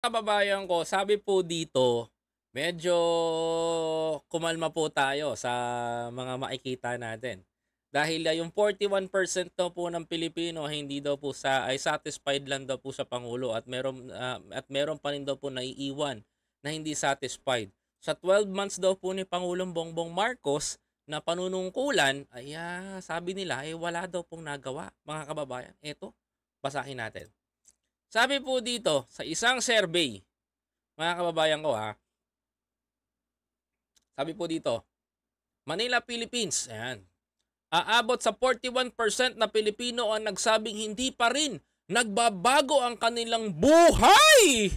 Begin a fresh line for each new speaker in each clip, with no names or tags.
Kababayan ko, sabi po dito, medyo kumalma po tayo sa mga makikita natin. Dahil yung 41% daw po ng Pilipino hindi daw po ay satisfied lang daw po sa pangulo at meron pa rin daw po naiiwan na hindi satisfied. Sa 12 months daw po ni Pangulong Bongbong Marcos na panunungkulan, ay sabi nila ay wala daw pong nagawa, mga kababayan. Eto, basahin natin. Sabi po dito sa isang survey, mga kababayan ko, sabi po dito, Manila, Philippines, ayan, aabot sa 41% na Pilipino ang nagsabing hindi pa rin nagbabago ang kanilang buhay.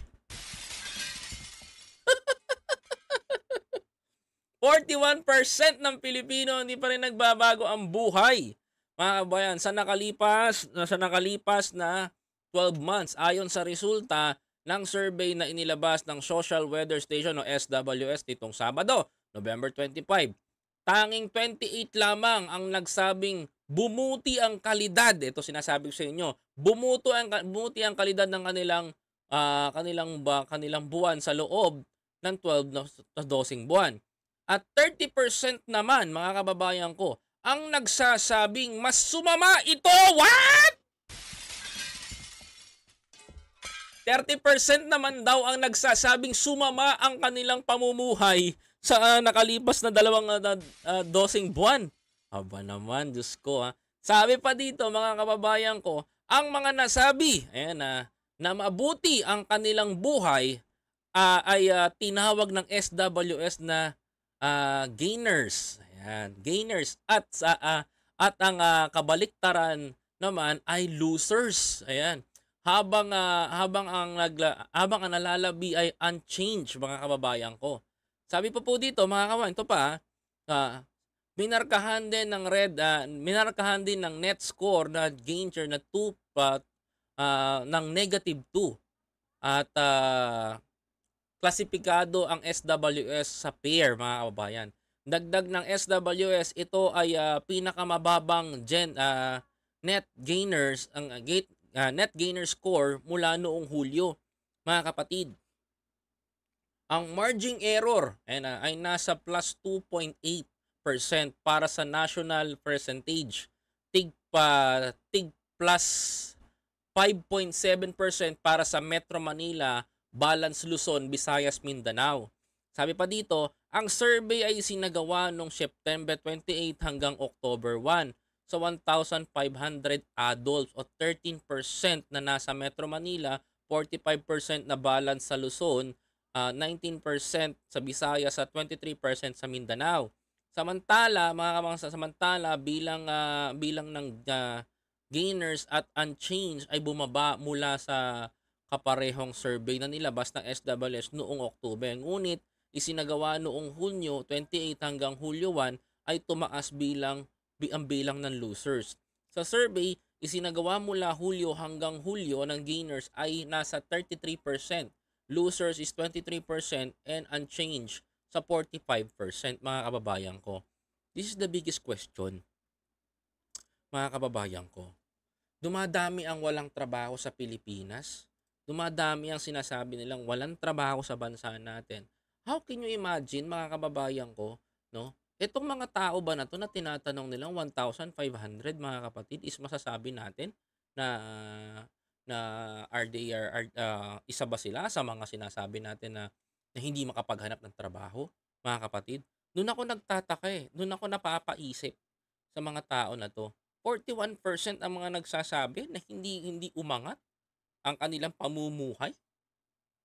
41% ng Pilipino hindi pa rin nagbabago ang buhay. Mga kabayan, sa nakalipas na 12 months, ayon sa resulta ng survey na inilabas ng Social Weather Station o SWS nitong Sabado, November 25, tanging 28 lamang ang nagsabing bumuti ang kalidad. Ito sinasabi ko sa inyo, bumuti ang kalidad ng kanilang buwan sa loob ng 12 na dosing buwan. At 30% naman, mga kababayan ko, ang nagsasabing mas sumama ito. What? 30% naman daw ang nagsasabing sumama ang kanilang pamumuhay sa nakalipas na dalawang dosing buwan. Aba naman, Diyos ko. Sabi pa dito, mga kababayan ko, ang mga nasabi na mabuti ang kanilang buhay ay tinawag ng SWS na gainers. Ayan, gainers. At ang kabaliktaran naman ay losers. Ayan. Habang ang nalalabi ay unchanged, mga kababayan ko. Sabi po dito, mga kababayan, ito pa, minarkahan din ng net score na gainer na 2 ng negative 2 at klasipikado ang SWS sa pair, mga kababayan. Dagdag ng SWS, ito ay pinakamababang net gainer score mula noong Hulyo, mga kapatid. Ang margin error ay nasa plus 2.8% para sa national percentage. Tig plus 5.7% para sa Metro Manila, Balance Luzon, Visayas, Mindanao. Sabi pa dito, ang survey ay sinagawa noong September 28 hanggang October 1 sa 1,500 adults o 13% na nasa Metro Manila, 45% na Balance sa Luzon, 19% sa Visayas at 23% sa Mindanao. Samantala, bilang ng gainers at unchanged ay bumaba mula sa kaparehong survey na nilabas ng SWS noong Oktubre. Ngunit isinagawa noong Hunyo 28 hanggang Hulyo 1 ay tumaas ang bilang ng losers. Sa survey, isinagawa mula Hulyo hanggang Hulyo ng gainers ay nasa 33%, losers is 23% and unchanged sa 45%, mga kababayan ko. This is the biggest question, mga kababayan ko. Dumadami ang walang trabaho sa Pilipinas. Dumadami ang sinasabi nilang walang trabaho sa bansa natin. How can you imagine, mga kababayan ko, no? Itong mga tao ba na to na tinatanong nilang 1,500, mga kapatid, is masasabi natin na na isa ba sila sa mga sinasabi natin na hindi makapaghanap ng trabaho, mga kapatid? Doon ako nagtataka Doon ako napapaisip sa mga tao na to. 41% ang mga nagsasabi na hindi umangat ang kanilang pamumuhay.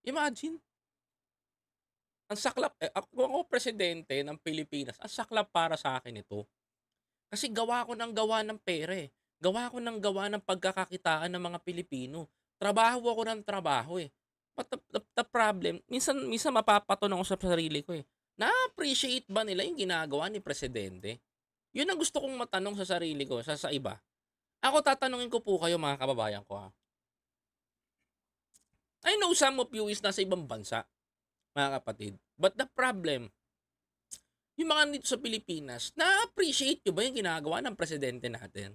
Imagine, ang saklap, kung ako presidente ng Pilipinas, ang saklap para sa akin ito. Kasi gawa ko ng gawa ng pera. Gawa ko ng gawa ng pagkakakitaan ng mga Pilipino. Trabaho ako ng trabaho But the problem, minsan mapapatanong ako sa sarili ko Na-appreciate ba nila yung ginagawa ni presidente? Yun ang gusto kong matanong sa sarili ko, sa iba. Ako tatanungin ko po kayo, mga kababayan ko I know some of you is nasa ibang bansa, mga kapatid. But the problem, yung mga dito sa Pilipinas, na-appreciate nyo ba yung ginagawa ng presidente natin?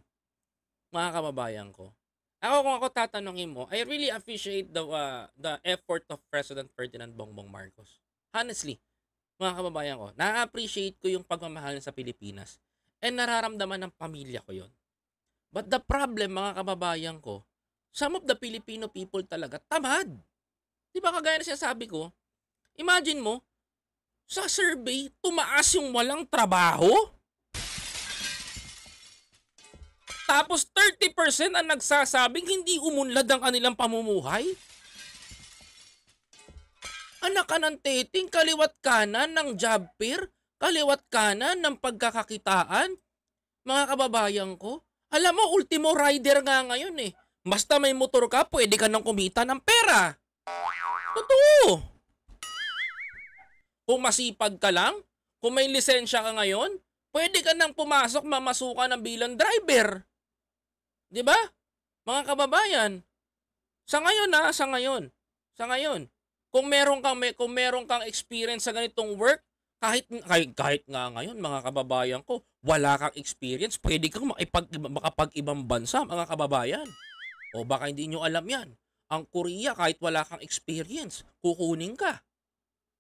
Mga kababayan ko. Ako kung ako tatanungin mo, I really appreciate the effort of President Ferdinand Bongbong Marcos. Honestly, mga kababayan ko, na-appreciate ko yung pagmamahal niya sa Pilipinas. And nararamdaman ng pamilya ko yon. But the problem, mga kababayan ko, some of the Filipino people talaga tamad. Di ba kagaya na sinasabi ko? Imagine mo, sa survey, tumaas yung walang trabaho. Tapos 30% ang nagsasabing hindi umunlad ang kanilang pamumuhay. Anak ka ng teting, kaliwat kanan ng job fair, kaliwat kanan ng pagkakakitaan. Mga kababayan ko, alam mo, ultimo rider nga ngayon eh. Basta may motor ka, pwede ka nang kumita ng pera. Totoo. Kung masipag ka lang, kung may lisensya ka ngayon, pwede ka nang pumasok, mamasukan ng bilang driver. 'Di ba? Mga kababayan, sa ngayon, kung meron kang experience sa ganitong work, kahit nga ngayon mga kababayan ko, wala kang experience, pwede kang makapag-ibang bansa, mga kababayan. O baka hindi nyo alam 'yan. Ang Korea, kahit wala kang experience, kukunin ka.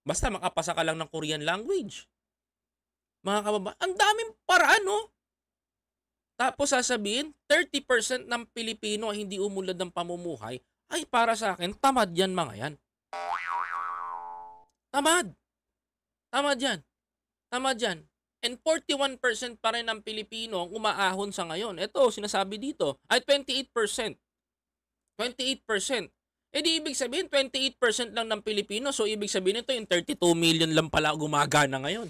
Basta makapasa ka lang ng Korean language. Mga kababayan, ang daming paraan, no? Tapos sasabihin, 30% ng Pilipino ay hindi umunlad ng pamumuhay. Ay, para sa akin, tamad yan mga yan. Tamad. Tamad yan. Tamad yan. And 41% pa rin ng Pilipino ang umaahon sa ngayon. Ito, sinasabi dito, ay 28%. 28%. Eh di ibig sabihin, 28% lang ng Pilipino. So ibig sabihin ito, yung 32 million lang pala gumagana ngayon.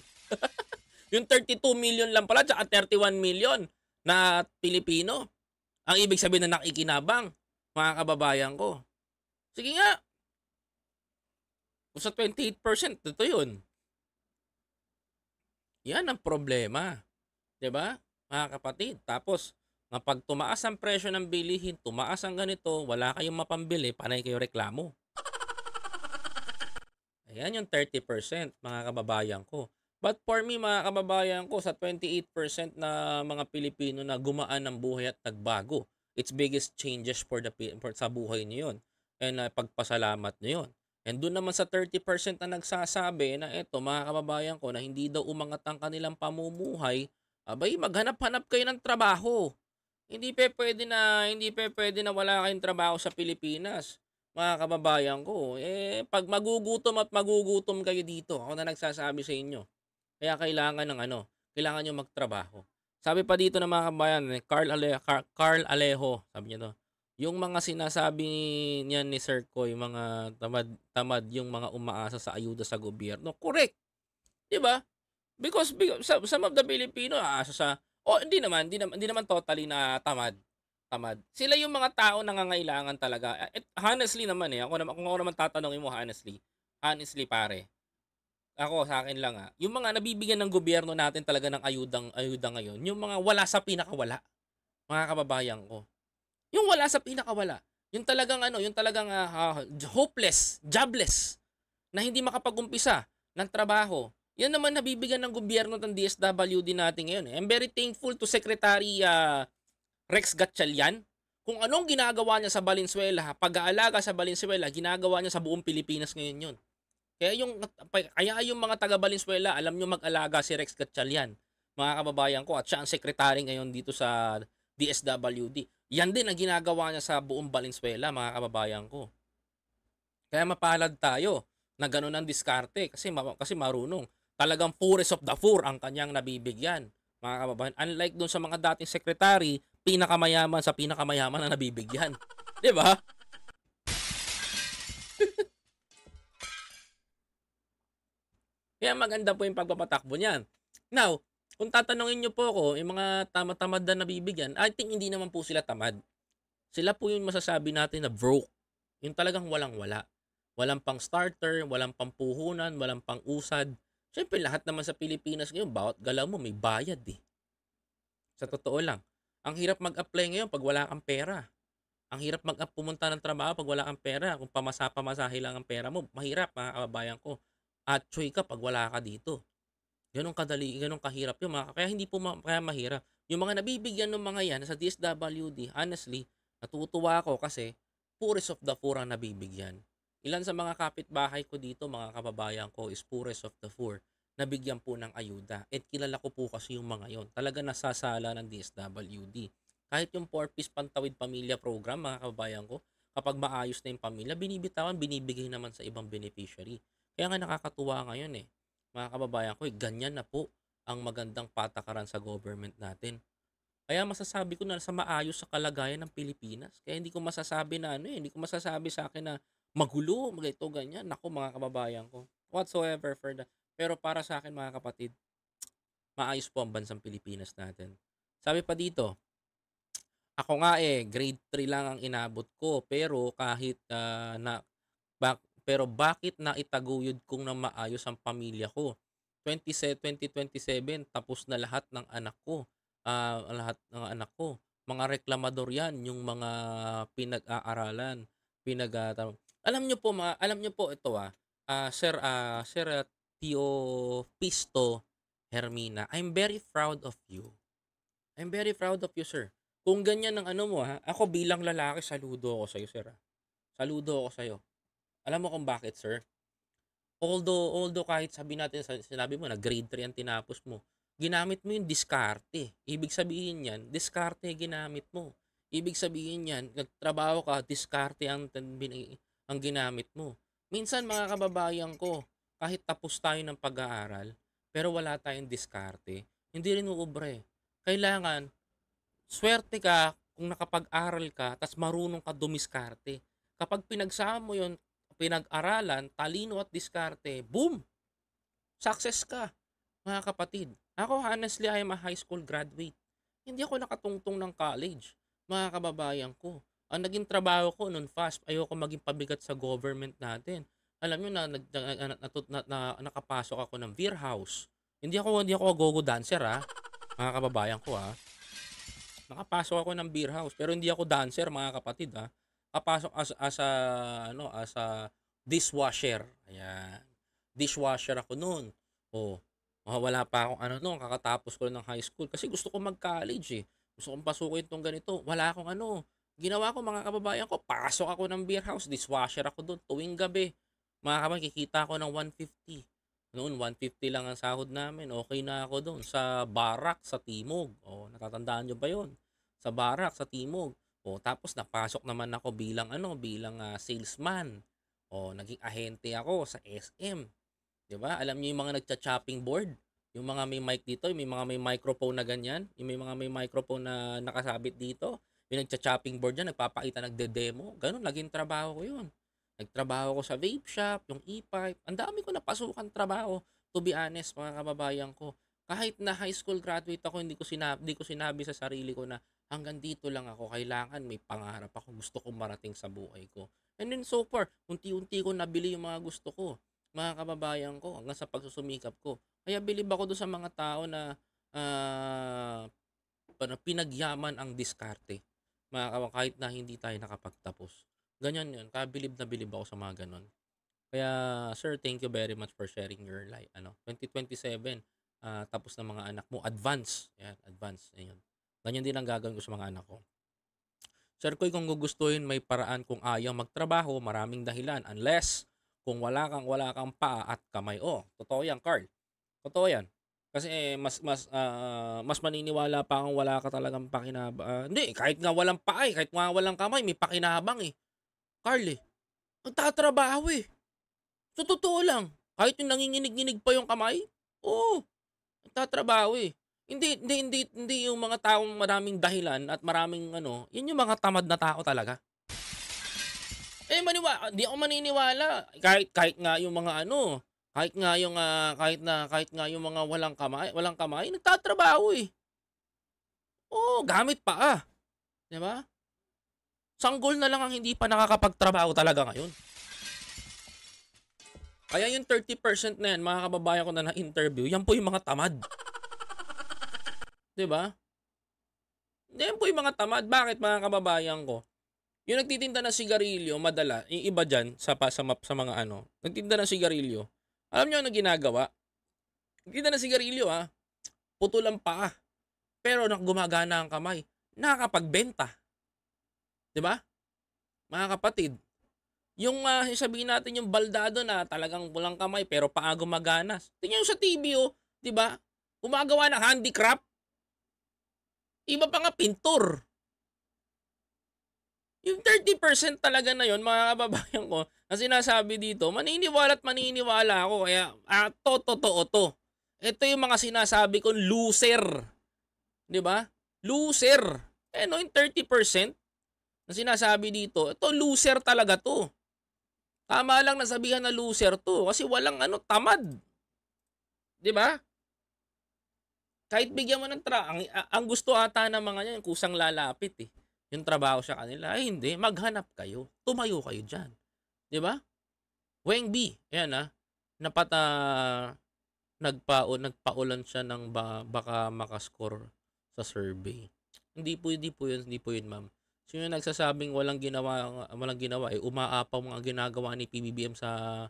Yung 32 million lang pala, tsaka 31 million na Pilipino. Ang ibig sabihin na nakikinabang, mga kababayan ko. Sige nga. Kung sa 28%, ito yun. Yan ang problema. 'Di ba? Mga kapatid. Tapos, kapag tumaas ang presyo ng bilihin, tumaas ang ganito, wala kayong mapambili, panay kayo reklamo. Ayan yung 30%, mga kababayan ko. But for me, mga kababayan ko, sa 28% na mga Pilipino na gumaan ng buhay at nagbago, its biggest changes sa buhay niyo yun. And pagpasalamat niyo yun. And doon naman sa 30% na nagsasabi na eto, mga kababayan ko, na hindi daw umangat ang kanilang pamumuhay, abay, maghanap-hanap kayo ng trabaho. Hindi pwede na wala kayong trabaho sa Pilipinas. Mga kababayan ko, pag magugutom kayo dito, ako na nagsasabi sa inyo. Kaya kailangan nyo magtrabaho. Sabi pa dito ng mga kabayan, Carl Alejo, sabi niya to, yung mga sinasabi niya ni Sir Koy, mga tamad yung mga umaasa sa ayuda sa gobyerno. Correct. 'Di ba? Because some of the Filipino aasa sa hindi naman totally na tamad. Sila yung mga tao na nangangailangan talaga. Honestly naman kung ako naman tatanungin mo honestly pare. Ako sa akin lang yung mga nabibigyan ng gobyerno natin talaga ng ayuda ngayon, yung mga wala sa pinakawala, mga kababayan ko. Yung wala sa pinakawala, yung talagang hopeless, jobless, na hindi makapag-umpisa ng trabaho. Yan naman nabibigyan ng gobyerno ng DSWD natin ngayon. I'm very thankful to Secretary Rex Gatchalian. Kung anong ginagawa niya sa Valenzuela, pag-aalaga sa Valenzuela, ginagawa niya sa buong Pilipinas ngayon yun. Kaya yung mga taga Valenzuela, alam nyo mag-alaga si Rex Gatchalian, mga kababayan ko, at siya ang secretary ngayon dito sa DSWD. Yan din ang ginagawa niya sa buong Valenzuela, mga kababayan ko. Kaya mapalad tayo na gano'n ang diskarte kasi marunong. Talagang poorest of the poor ang kanyang nabibigyan, mga kababayan. Unlike doon sa mga dating secretary, pinakamayaman sa pinakamayaman na nabibigyan. 'Di ba? Kaya maganda po yung pagpapatakbo niyan. Now, kung tatanungin niyo po ako, yung mga tamad-tamad na nabibigyan, I think hindi naman po sila tamad. Sila po yung masasabi natin na broke. Yung talagang walang-wala. Walang pang starter, walang pang puhunan, walang pang usad. Siyempre, lahat naman sa Pilipinas ngayon, bawat galaw mo may bayad eh. Sa totoo lang. Ang hirap mag-apply ngayon pag wala kang pera. Ang hirap pumunta ng trabaho pag wala kang pera. Kung pamasa-pamasahe lang ang pera mo, mahirap mga kababayan ko. At choy ka pag wala ka dito. Ganun kadali, ganun kahirap yung kaya hindi po kaya mahirap. Yung mga nabibigyan ng mga yan sa DSWD, honestly, Natutuwa ako kasi poorest of the poor ang nabibigyan. Ilan sa mga kapitbahay ko dito, mga kababayan ko, is poorest of the poor. Nabigyan po ng ayuda. At kilala ko po kasi yung mga yon. Talaga nasasala ng DSWD. Kahit yung 4-piece Pantawid Pamilya Program, mga kababayan ko, kapag maayos na yung pamilya, binibitawan, binibigay naman sa ibang beneficiary. Kaya nga nakakatuwa ngayon mga kababayan ko, ganyan na po ang magandang patakaran sa government natin. Kaya masasabi ko na sa maayos sa kalagayan ng Pilipinas. Kaya hindi ko masasabi na hindi ko masasabi sa akin na magulo, ganito, ganyan. Naku, mga kababayan ko. Whatsoever for that. Pero para sa akin, mga kapatid, maayos po ang bansang Pilipinas natin. Sabi pa dito, ako nga grade 3 lang ang inabot ko, pero kahit pero bakit na itaguyod kong na maayos ang pamilya ko? 2027 tapos na lahat ng anak ko. Lahat ng anak ko. Mga reklamador 'yan, yung mga pinag-aaralan, pinag alam niyo po ito Sir Tio Pisto Hermina, I'm very proud of you. I'm very proud of you, sir. Kung ganyan ang ano mo ako bilang lalaki saludo ako sa'yo, sir. Saludo ako sa'yo. Alam mo kung bakit, sir? Although kahit sabi natin sinabi mo na grade 3 ang tinapos mo, ginamit mo yung diskarte. Ibig sabihin niyan, diskarte ginamit mo. Ibig sabihin niyan, nagtrabaho ka, diskarte ang ginamit mo. Minsan mga kababayan ko, kahit tapos tayo ng pag-aaral, pero wala tayong diskarte, hindi rin uubre. Kailangan, swerte ka kung nakapag-aral ka, tas marunong ka dumiskarte. Kapag pinagsama mo yon, pinag-aralan, talino at diskarte, boom! Success ka, mga kapatid. Ako, honestly, I am a high school graduate. Hindi ako nakatungtong ng college, mga kababayan ko. Ang naging trabaho ko noon fast, ayoko maging pabigat sa government natin. Alam nyo nakapasok ako ng beer house. Hindi ako go-go dancer mga kababayan ko Nakapasok ako ng beer house pero hindi ako dancer, mga kapatid Kapasok as a dishwasher. Ayan. Dishwasher ako noon. Oh, wala pa akong kakatapos ko lang ng high school kasi gusto ko mag-college Gusto kong pasukin tong ganito. Wala akong Ginawa ko, mga kababayan ko, pasok ako ng beer house, dishwasher ako doon tuwing gabi. Mga kababayan, kikita ako ng 150. Noon 150 lang ang sahod namin. Okay na ako doon sa Barak sa Timog. Oh, natatandaan niyo ba 'yon? Sa Barak sa Timog. Oh, tapos napasok naman ako bilang salesman. Oh, naging ahente ako sa SM. 'Di ba? Alam niyo yung mga nagcha-chopping board? Yung mga may mic dito, yung may microphone na ganyan, yung may mga may microphone na nakasabit dito. Yung nagcha-chopping board diyan, nagpapakita, nagde-demo. Ganun, naging trabaho ko 'yun. Nagtrabaho ko sa vape shop, yung e-pipe. Ang dami ko napasukan trabaho. To be honest, mga kababayan ko. Kahit na high school graduate ako, hindi ko sinabi sa sarili ko na hanggang dito lang ako. Kailangan may pangarap ako. Gusto kong marating sa buhay ko. And then so far, unti-unti ko nabili yung mga gusto ko. Mga kababayan ko, hanggang sa pagsusumikap ko. Kaya bilib ako doon sa mga tao na ah, pinagyaman ang diskarte. Kahit na hindi tayo nakapagtapos. Ganyan yun. Kabilib na bilib ako sa mga ganon. Kaya, sir, thank you very much for sharing your life. 2027, tapos ng mga anak mo. Advance. Yan, advance. Ayun. Ganyan din ang gagawin ko sa mga anak ko. Sir Koy, kung gugustuhin, may paraan kung ayaw magtrabaho, maraming dahilan. Unless, kung wala kang paa at kamay. Oh, totoo yan, Carl. Totoo yan. Kasi mas maniniwala pa kung wala ka talagang pakinabang. Hindi, kahit nga walang paa kahit nga walang kamay, may pakinabang Carl nagtatrabaho So, totoo lang. Kahit yung nanginginig-nginig pa yung kamay, oo, nagtatrabaho Hindi yung mga taong maraming dahilan at maraming yun yung mga tamad na tao talaga. Di ako maniniwala. Kahit nga yung mga kahit nga yung mga walang kamay, nagtatrabaho Oo, gamit pa 'di ba? Sanggol na lang ang hindi pa nakakapagtrabaho talaga ngayon. Kaya yung 30% na yan, mga kababayan ko na na-interview, yan po yung mga tamad. 'Di ba? Yan po yung mga tamad. Bakit, mga kababayan ko? Yung nagtitinda ng sigarilyo, yung iba dyan, sa mga nagtitinda ng sigarilyo, alam nyo ano ginagawa? Nagtitinda ng sigarilyo putulan pa pero gumagana ang kamay, nakakapagbenta. 'Di ba? Mga kapatid, yung sabihin natin yung baldado na talagang walang kamay pero paa gumagana. Tingnan niyo sa TV, oh, 'di ba? Gumagawa ng handicraft, iba pa nga pintor. Yung 30% talaga na yon, mga kababayan ko, na sinasabi dito, maniniwala at maniniwala ako kaya totoo to. Ito yung mga sinasabi kong loser, 'di ba? Loser. Eh no, yung 30% na sinasabi dito, ito loser talaga to. Tama lang na sabihan na loser to kasi walang tamad, 'di ba? Kahit bigyan mo ng ang gusto ata ng mga yan kusang lalapit eh. Yung trabaho sa kanila, ay hindi, maghanap kayo. Tumayo kayo diyan, 'di ba? Weng B, ayan napat nagpaulan siya ng baka makascore sa survey. Hindi po yun, ma'am. Sino nagsasabing walang ginawa eh, umaapaw mga ginagawa ni PBBM sa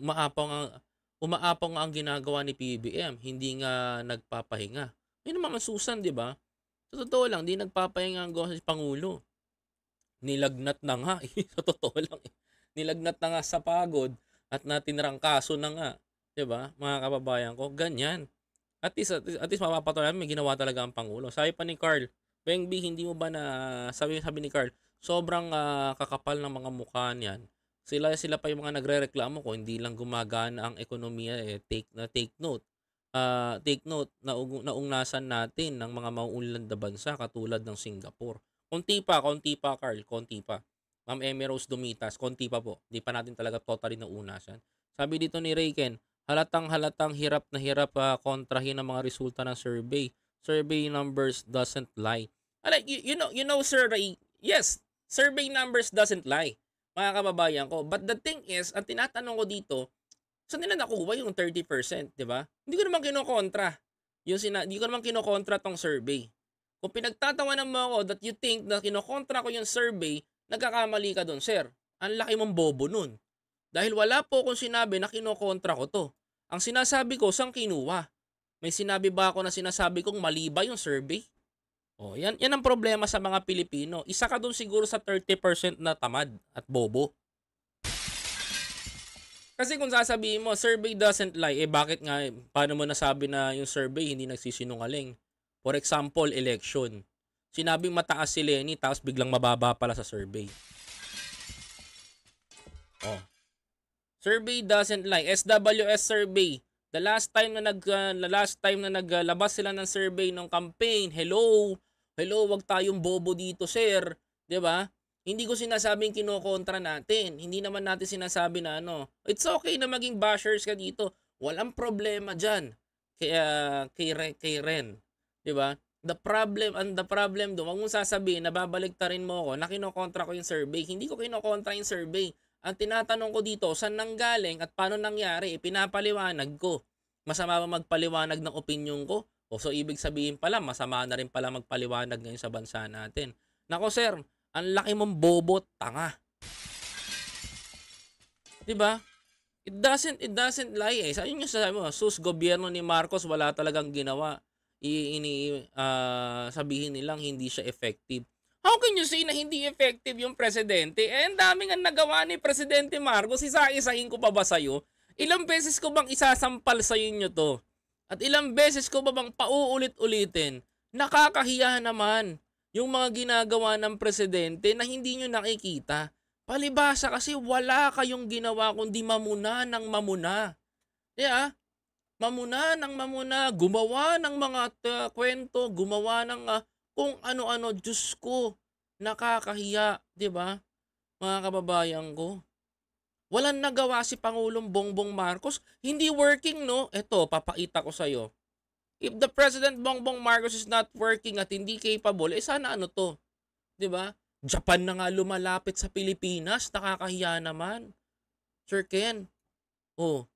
umaapaw nga ang ginagawa ni PBBM, hindi nga nagpapahinga. Yun naman ang Susan, 'di ba? Sa totoo lang, di nagpapahinga ang si Pangulo. Nilagnat na nga eh. Sa totoo lang eh. Nilagnat na nga sa pagod at natinrang kaso na nga. 'Di ba? Mga kababayan ko, ganyan. At least mapapatunayan may ginawa talaga ang Pangulo. Sabi pa ni Carl, Weng B, hindi mo ba na sabi ni Carl, sobrang kakapal ng mga mukha niyan. Sila pa yung mga nagrereklamo ko, hindi lang gumagana ang ekonomiya eh. Take note. Take note na naungnasan natin ng mga mauunlad na bansa katulad ng Singapore. Konti pa Carl, konti pa. Ma'am Emmy Rose Dumitas, konti pa po. Hindi pa natin talaga totally naunasan. Sabi dito ni Rayken, halatang hirap na hirap kontrahin ang mga resulta ng survey. Survey numbers doesn't lie. You know sir Ray, yes, survey numbers doesn't lie. Mga kababayan ko. But the thing is, ang tinatanong ko dito, saan nila nakuha yung 30%, 'di ba? Hindi ko naman kinokontra. Hindi ko naman kinokontra tong survey. Kung pinagtatawanan mo ako that you think na kinokontra ko yung survey, nagkakamali ka doon, sir. Ang laki mong bobo nun. Dahil wala po akong sinabi na kinokontra ko to. Ang sinasabi ko, saan kinuha? May sinabi ba ako na sinasabi kong mali ba yung survey? Oh, yan ang problema sa mga Pilipino. Isa ka doon siguro sa 30% na tamad at bobo. Kasi kung sasabihin mo, survey doesn't lie, bakit nga, paano mo nasabi na yung survey hindi nagsisinungaling? For example, election. Sinabing mataas si Lenny, tapos biglang mababa pala sa survey. Oh. Survey doesn't lie. SWS survey. The last time na naglabas sila ng survey ng campaign, hello, wag tayong bobo dito, sir. 'Di ba? Hindi ko sinasabing kinokontra natin. Hindi naman natin sinasabi na it's okay na maging bashers ka dito. Walang problema diyan. Kay Ren, 'di ba? The problem do, wag mong sasabihin na babaliktarin mo ako na kinokontra ko yung survey. Hindi ko kinokontra yung survey. Ang tinatanong ko dito, saan nanggaling at paano nangyari? Pinapaliwanag ko. Masama ba magpaliwanag ng opinion ko? O so ibig sabihin pala, masama na rin pala magpaliwanag ngayon sa bansa natin. Nako sir, ang laki mong bobo, tanga. 'Di ba? It doesn't lie eh. Sabi niyo sabi mo, sus gobyerno ni Marcos wala talagang ginawa. Sabihin nilang hindi siya effective. How can you say na hindi effective yung presidente? Ang dami nga nagawa ni Presidente Marcos. Isa-isahin ko pa ba sa'yo? Ilang beses ko bang isasampal sa inyo to? At ilang beses ko ba bang pauulit-ulitin? Nakakahiya naman yung mga ginagawa ng presidente na hindi nyo nakikita. Palibasa kasi wala kayong ginawa kundi mamuna ng mamuna. Yeah, mamuna ng mamuna. Gumawa ng mga kwento, gumawa ng kung ano-ano, Diyos ko, nakakahiya, 'di ba? Mga kababayan ko. Walang nagawa si Pangulong Bongbong Marcos, hindi working, no? Ito, papakita ko sa iyo. If the President Bongbong Marcos is not working at hindi capable, sana ano to? 'Di ba? Japan na nga lumalapit sa Pilipinas, nakakahiya naman. Sir Ken. Oh.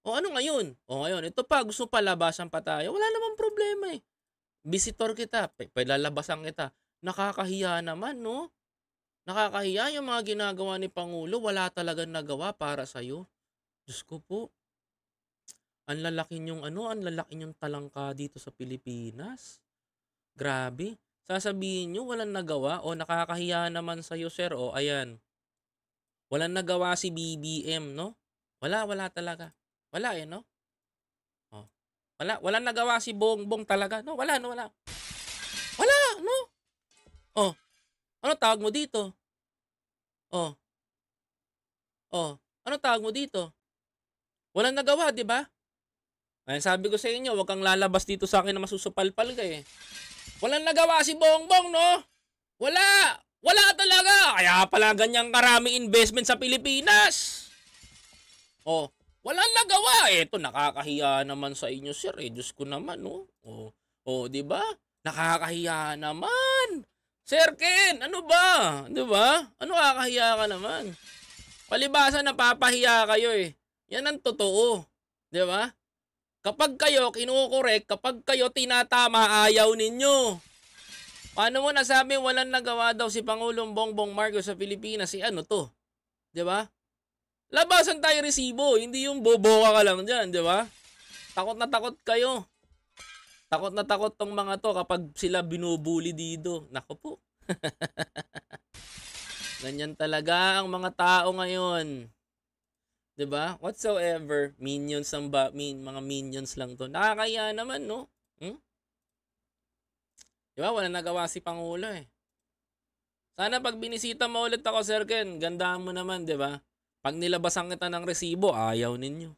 Ano ngayon? Ngayon, ito pa, gusto palabasan pa tayo. Wala namang problema eh. Visitor kita, palalabasan kita. Nakakahiya naman, no? Nakakahiya yung mga ginagawa ni Pangulo. Wala talagang nagawa para sa'yo. Diyos ko po. Ang lalaki niyong talangka dito sa Pilipinas. Grabe. Sasabihin niyo walang nagawa o nakakahiya naman sa'yo sir, o ayan. Walang nagawa si BBM 'no? Wala talaga. Wala, eh, 'no? Oh, walang nagawa si Bongbong talaga 'no? Wala 'no, wala. Wala 'no? Oh, anong tawag mo dito? Oh, oh, anong tawag mo dito? Walang nagawa, 'di ba? Ayan, sabi ko sa inyo, huwag kang lalabas dito sa akin na masusupalpal ka, eh. Walang nagawa si Bongbong 'no? Wala! Wala talaga! Kaya pala ganyang karami investment sa Pilipinas. Oh, walang nagawa. Eto, nakakahiya naman sa inyo, sir, eh. Diyos ko naman, no? Oh, oh, 'di ba? Nakakahiya naman. Sir Ken, ano ba? 'Di ba? Ano kakahiya ka naman? Palibhasa napapahiya kayo, eh. Yan ang totoo. 'Di ba? Kapag kayo kino-correct, kapag kayo tinatama, ayaw ninyo. Paano mo nasabi walang nagawa daw si Pangulong Bongbong Marcos sa Pilipinas? Si ano 'to? 'Di ba? Labasan tayo resibo, hindi yung boboka ka lang diyan, 'di ba? Takot na takot kayo. Takot na takot tong mga 'to kapag sila binubuli dito. Naku po. Ganyan talaga ang mga tao ngayon. 'Di ba? Whatsoever, minions ang mga minions lang 'to. Nakakahiya naman, no? 'Di ba? Wala nagawa si Pangulo, eh. Sana pag binisita mo ulit ako, Sir Ken, gandahan mo naman, 'di ba? Pag nilabasan kita ng resibo, ayaw ninyo.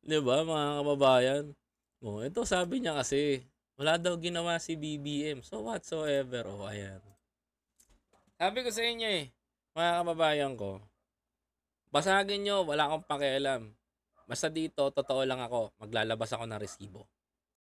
'Di ba, mga kababayan? Oh, ito sabi niya kasi, wala daw ginawa si BBM. So whatsoever, oh, ayan. Sabi ko sa inyo, eh, mga kababayan ko, basagin nyo, wala akong pakialam. Basta dito, totoo lang ako, maglalabas ako ng resibo.